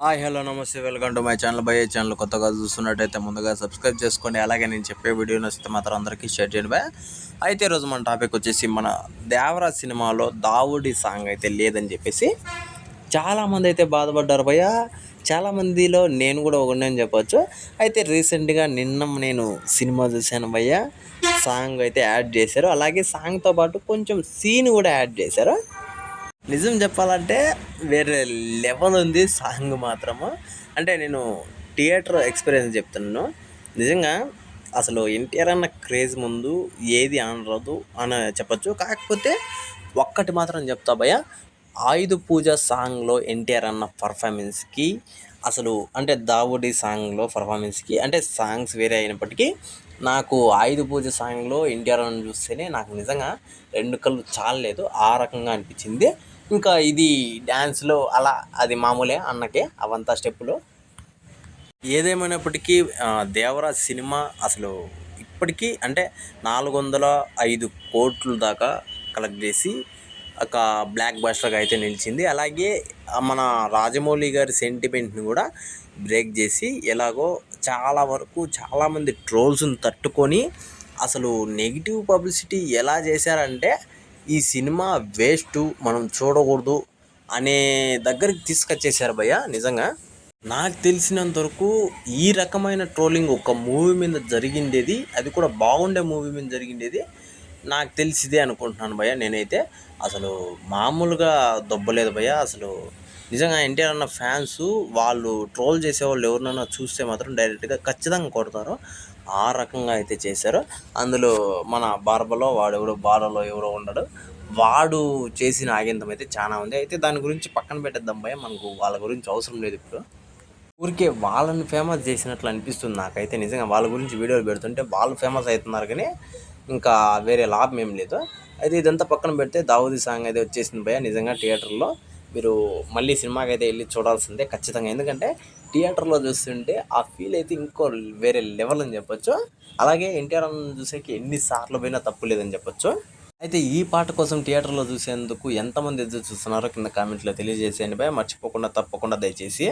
Hi hello నమస్తే welcome to my channel. By channel కొత్తగా చూస్తున్నట్టయితే ముందుగా సబ్స్క్రైబ్ చేసుకోండి. అలాగే నేను చెప్పే వీడియో నచ్చితే మాత్రం అందరికీ షేర్ చేయండి బాయ్. అయితే ఈరోజు మన టాపిక్ వచ్చేసి మన దేవరా సినిమాలో దావుడి సాంగ్ అయితే లేదని చెప్పేసి చాలామంది అయితే బాధపడ్డారు భయ్య. చాలామందిలో నేను కూడా ఒకటి చెప్పొచ్చు. అయితే రీసెంట్గా నిన్న నేను సినిమా చూశాను భయ్య. సాంగ్ అయితే యాడ్ చేశారు. అలాగే సాంగ్తో పాటు కొంచెం సీన్ కూడా యాడ్ చేశారు. నిజం చెప్పాలంటే వేరే లెవెల్ ఉంది సాంగ్ మాత్రము. అంటే నేను థియేటర్ ఎక్స్పీరియన్స్ చెప్తున్నాను. నిజంగా అసలు ఎన్టీఆర్ అన్న క్రేజ్ ముందు ఏది అనరాదు అని చెప్పచ్చు. కాకపోతే ఒక్కటి మాత్రం చెప్తా భయ్య, ఆయుధ పూజ సాంగ్లో ఎన్టీఆర్ అన్న పర్ఫార్మెన్స్కి అసలు అంటే దావుడి సాంగ్లో పర్ఫార్మెన్స్కి అంటే సాంగ్స్ వేరే అయినప్పటికీ నాకు ఆయుధ పూజ సాంగ్లో ఎన్టీఆర్ అని చూస్తేనే నాకు నిజంగా రెండు కళ్ళు చాలలేదు, ఆ రకంగా అనిపించింది. ఇంకా ఇది డ్యాన్స్లో అలా అది మామూలే అన్నకే అవంతా స్టెప్పులు. ఏదేమైనప్పటికీ దేవరాజ్ సినిమా అసలు ఇప్పటికీ అంటే 405 కోట్ల దాకా కలెక్ట్ చేసి ఒక బ్లాక్ బస్టర్గా అయితే నిలిచింది. అలాగే మన రాజమౌళి గారి సెంటిమెంట్ని కూడా బ్రేక్ చేసి ఎలాగో చాలా వరకు చాలామంది ట్రోల్స్ని తట్టుకొని అసలు నెగిటివ్ పబ్లిసిటీ ఎలా చేశారంటే ఈ సినిమా వేస్ట్, మనం చూడకూడదు అనే దగ్గరికి తీసుకొచ్చేసారు భయ్య. నిజంగా నాకు తెలిసినంత వరకు ఈ రకమైన ట్రోలింగ్ ఒక మూవీ మీద జరిగిండేది, అది కూడా బాగుండే మూవీ మీద జరిగిండేది నాకు తెలిసిదే అనుకుంటున్నాను భయ్య. నేనైతే అసలు మామూలుగా దొబ్బలేదు భయ్య. అసలు నిజంగా ఎన్టీఆర్ అన్న ఫ్యాన్స్ వాళ్ళు ట్రోల్ చేసేవాళ్ళు ఎవరినైనా చూస్తే మాత్రం డైరెక్ట్గా ఖచ్చితంగా కొడతారు. ఆ రకంగా అయితే చేశారు. అందులో మన బార్బలో వాడు బాలలో ఎవరో ఉన్నాడు, వాడు చేసిన ఆగింతం అయితే చాలా ఉంది. అయితే దాని గురించి పక్కన పెట్టేద్దాం భయ్య, మనకు వాళ్ళ గురించి అవసరం లేదు ఇప్పుడు. ఊరికే వాళ్ళని ఫేమస్ చేసినట్లు అనిపిస్తుంది నాకైతే. నిజంగా వాళ్ళ గురించి వీడియోలు పెడుతుంటే వాళ్ళు ఫేమస్ అవుతున్నారు కానీ ఇంకా వేరే లాభం ఏం లేదు. అయితే ఇదంతా పక్కన పెడితే దావుది సాంగ్ అయితే వచ్చేసింది భయ్య. నిజంగా థియేటర్లో మీరు మళ్ళీ సినిమాకి అయితే వెళ్ళి చూడాల్సిందే ఖచ్చితంగా. ఎందుకంటే థియేటర్లో చూస్తుంటే ఆ ఫీల్ అయితే ఇంకో వేరే లెవెల్ అని చెప్పొచ్చు. అలాగే ఎన్టీఆర్ చూసేకి ఎన్నిసార్లు పోయినా తప్పు లేదని చెప్పొచ్చు. అయితే ఈ పాట కోసం థియేటర్లో చూసేందుకు ఎంతమంది ఎదురు చూస్తున్నారో కింద కామెంట్లో తెలియజేసేయండి భయ్య. మర్చిపోకుండా తప్పకుండా దయచేసి.